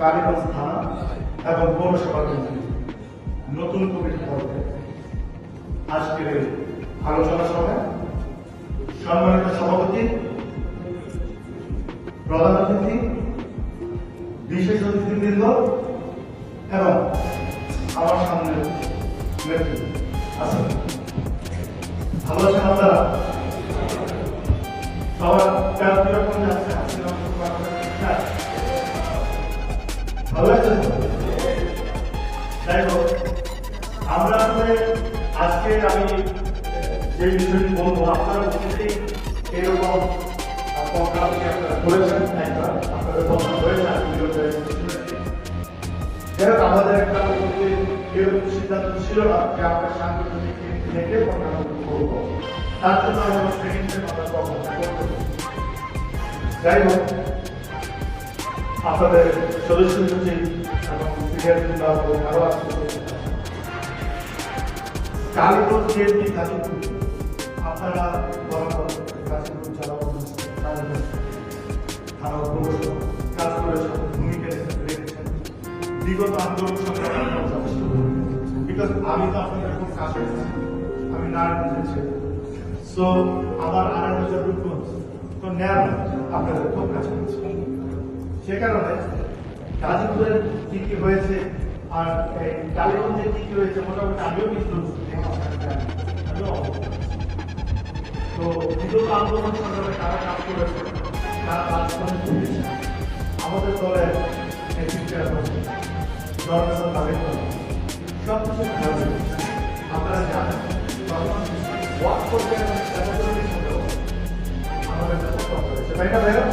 কালীগঞ্জ থানা এবং পৌরসভা কেন্দ্রে নতুন কমিটি করবে আজকের এই আলোচনা সভায় সম্মানিত সভাপতি, প্রধান অতিথি, বিশেষ অতিথিবৃন্দ এবং আমার সামনে নেতৃত্ব আছেন। ভালো আছেন আপনারা? সবার কাজ কিরকম যাচ্ছে? ভালো আছেন? যাই হোক, আমরা আসলে আজকে আমি যে বিষয়টি বলবো, আপনারা প্রত্যেকেই এরকম প্রোগ্রামটি আপনারা করেছেন, আপনাদের পছন্দ হয়েছে। যাই হোক, আমাদের একটা এরকম সিদ্ধান্ত ছিল না যে আমরা সাংগঠনিক থেকে প্রোগ্রামগুলো করবো, তার জন্য আমরা সেকেন্ডের কথা প্রোগ্রামটা করতে। যাই হোক, আপনাদের সদস্য সচিব এবং সিনিয়র বিভাগ আরো কালীগঞ্জ বিএনপি গাজীপুর, আপনারা বরাবর গাজীপুর জেলা থানা পৌরসভা কাজ করেছেন, ভূমিকা রেখেছেন বিগত আন্দোলন সংগ্রামে। বিকজ আমি তো আপনাদের খুব কাছে, আমি নারায়ণগঞ্জের ছেলে, সো আমার নারায়ণগঞ্জের রূপগঞ্জ তো নেয়ার আপনাদের খুব কাছে। সে কারণে গাজীপুরের কি কি হয়েছে আর কালীগঞ্জে কি কি হয়েছে মোটামুটি আমিও কিন্তু তো বিগত আন্দোলন সংগ্রামে কারা কাজ করেছে, কারা কাজ করে আমাদের দলের সবকিছু আপনারা জানেন। ওয়ার্ক করতে আমাদের তাই না ভাইয়া?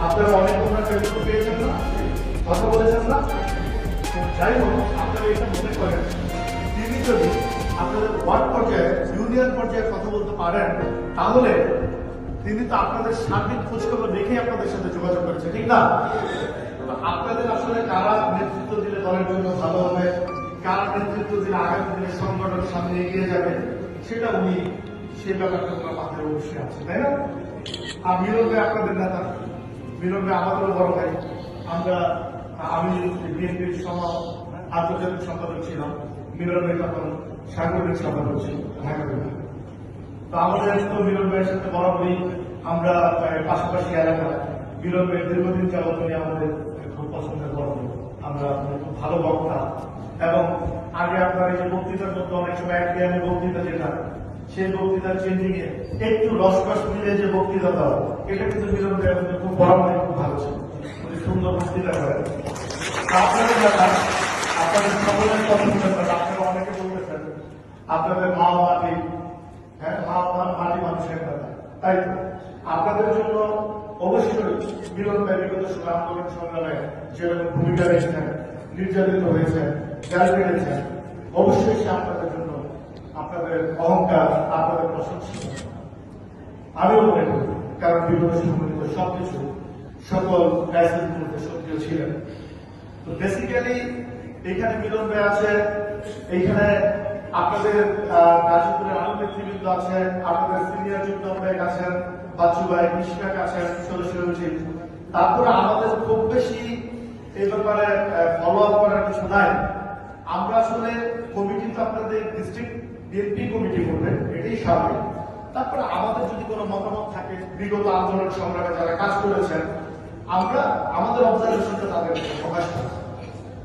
আপনারা অনেক পেয়েছেন না, কথা বলেছেন না। যাই হোক, আপনারা এটা মনে করেন তিনি যদি আপনাদের ওয়ার্ড পর্যায়ে, ইউনিয়ন পর্যায়ে কথা বলতে পারেন, তাহলে তিনি তো আপনাদের সার্বিক খোঁজখবর রেখেই আপনাদের সাথে যোগাযোগ করেছে, ঠিক না? আপনাদের আসলে কারা নেতৃত্ব দিলে দলের জন্য ভালো হবে, কারা নেতৃত্ব দিলে আগামী দিনের সংগঠনের সামনে এগিয়ে যাবে, সেটা উনি সে ব্যাপারটা ওনার মাথায় অবশ্যই আছে, তাই না? আর মিলন ভাই আপনাদের নেতা, মিলন ভাই আমাদেরও বড় ভাই। আমি বিএনপির আন্তর্জাতিক সম্পাদক ছিলাম, মিলন ভাই তখন সাংগঠনিক সম্পাদক ছিল ঢাকা বিভাগ। তো আমাদের তো মিলন ভাইয়ের সাথে বরাবরই আমরা পাশাপাশি এলাকায় মিলন ভাই দীর্ঘদিন যাবত আমাদের খুব পছন্দের বড়, আমরা খুব ভালো বক্তা। এবং আগে আপনার এই যে বক্তৃতার মধ্যে অনেক সময় একদিনের বক্তৃতা যেটা, সেই বক্তৃতার চেঞ্জিং এ একটু রসকস মিলে যে বক্তৃতা দেওয়া, এটা কিন্তু মিলন ভাইয়ের মধ্যে খুব বড় মানে খুব ভালো ছিল, খুব সুন্দর বক্তৃতা করেন। আপনাদের ব্যাপার, আপনাদের সকলের পছন্দের ব্যাপার। আপনারা অনেকে বলতেছেন আপনাদের মা মাটি, হ্যাঁ মা মাটি মানুষের ব্যাপার, তাই তো আপনাদের জন্য অবশ্যই মিলন ভাই বিগত আন্দোলন সংগ্রামে যেরকম ভূমিকা রেখেছেন, নির্যাতিত হয়েছেন, জেল কেটেছেন, অবশ্যই সে আপনাদের জন্য আপনাদের অহংকার, আপনাদের প্রশংসা আমিও মনে করি। কারণ বিগত সম্মিলিত সবকিছু সকল ক্রাইসিসগুলোতে সক্রিয় ছিলেন। তো বেসিক্যালি এইখানে মিলন ভাই আছে, এইখানে আপনাদের গাজীপুরের আরো নেতৃবৃন্দ আছেন, আপনাদের সিনিয়র যুক্ত ভাই আছেন, বাচ্চু ভাই, কৃষিকাক আছেন, সদস্য রয়েছে। তারপরে আমাদের খুব বেশি এই ব্যাপারে ফলো আপ করার কিছু নাই। আমরা আসলে কমিটি তো আপনাদের ডিস্ট্রিক্ট বিএনপি কমিটি করবে, এটাই স্বাভাবিক। তারপরে আমাদের যদি কোনো মতামত থাকে, বিগত আন্দোলন সংগ্রামে যারা কাজ করেছেন, আমরা আমাদের অবজারভেশনটা তাদের প্রকাশ করি।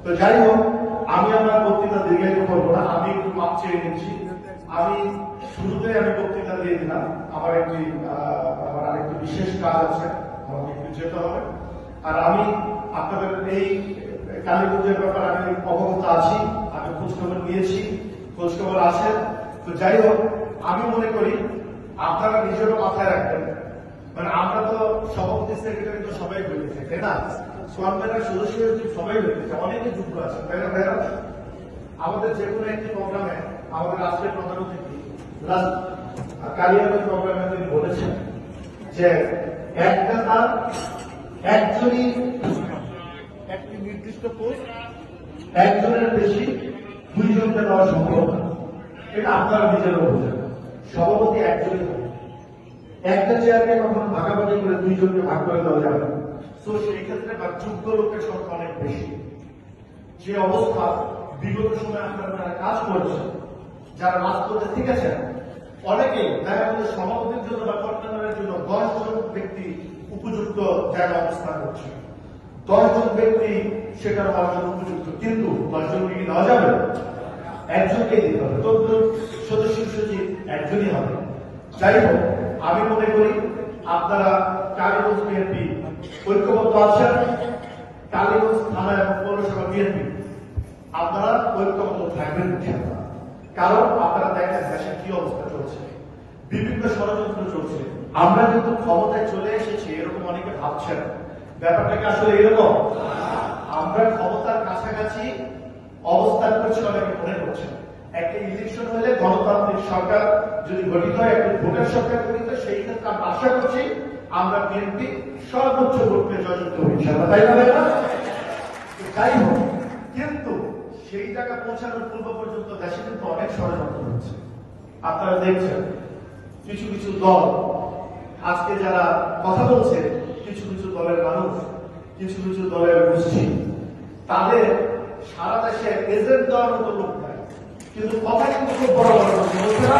তো যাই হোক, আমি আমার বক্তৃতা দীর্ঘায়িত করবো না, আমি একটু মাপ চেয়ে নিচ্ছি। আমি শুরুতেই বক্তৃতা দিয়ে দিলাম, আমার আরেকটি বিশেষ কাজ আছে, আমাকে একটু যেতে হবে। আর আমি আপনাদের এই কালীগঞ্জের ব্যাপারে আমি অবগত আছি, আমি খোঁজখবর নিয়েছি, খোঁজখবর আছে। তো যাই হোক, আমি মনে করি আপনারা নিজেরও মাথায় রাখবেন, মানে আমরা তো সভাপতি সেক্রেটারি তো সবাই হয়েছে, তাই না? সোয়ানবেলার সদস্য সবাই হয়েছে, অনেকে যুক্ত আছে, তাই না ভাইরা? আমাদের যে কোনো একটি প্রোগ্রামে আমাদের রাষ্ট্রের প্রধান অতিথি কালিয়াগঞ্জ প্রোগ্রামে তিনি বলেছেন যে একটা তার একজনই একটি নির্দিষ্ট পোস্ট একজনের বেশি দুইজনকে দেওয়া সম্ভব না। এটা আপনারা নিজেরও বোঝেন, সভাপতি একজনই, একটা চেয়ারকে কখনো ভাগাভাগি করে দুইজনকে ভাগ করে দেওয়া যাবে না। তো সেই ক্ষেত্রে বা যোগ্য লোকের সংখ্যা অনেক বেশি। যে অবস্থা বিগত সময়ে আপনারা যারা কাজ করছেন, যারা রাজপথে থেকে আছেন, অনেকেই দেখা গেল সভাপতির জন্য বা কর্ণধারের জন্য 10 জন ব্যক্তি উপযুক্ত জায়গায় অবস্থান করছে, 10 জন ব্যক্তি সেটা হওয়ার জন্য উপযুক্ত, কিন্তু 10 জনকে কি দেওয়া যাবে? একজনকে দিতে হবে। তো সদস্য সচিব একজনই হবে। যাই হোক, আমি মনে করি আপনারা কালীগঞ্জ বিএনপি ঐক্যবদ্ধ আছেন। কালীগঞ্জ থানা এবং পৌরসভা বিএনপি আপনারা ঐক্যবদ্ধ থাকবেন, কারণ আপনারা দেখেন দেশের কি অবস্থা চলছে, বিভিন্ন ষড়যন্ত্র চলছে। আমরা কিন্তু ক্ষমতায় চলে এসেছি এরকম অনেকে ভাবছেন, ব্যাপারটাকে আসলে এরকম। আমরা ক্ষমতার কাছাকাছি অবস্থান করছি অনেকে মনে করছেন। একটা ইলেকশন হলে গণতান্ত্রিক সরকার যদি গঠিত হয়, একটা ভোটের সরকার গঠিত, সেই ক্ষেত্রে আমরা আশা করছি আমরা বিএনপি সর্বোচ্চ ভোট পেয়ে জয়যুক্ত হই, তাই না? যাই হোক, কিন্তু সেই জায়গা পৌঁছানোর পূর্ব পর্যন্ত দেশে কিন্তু অনেক ষড়যন্ত্র হচ্ছে। আপনারা দেখছেন কিছু কিছু দল আজকে যারা কথা বলছে, কিছু কিছু দলের মানুষ, কিছু কিছু দলের গোষ্ঠী, তাদের সারা দেশে এজেন্ট দেওয়ার মতো লোক নাই, কিন্তু কথা কিন্তু খুব বড় বড় বলছে না।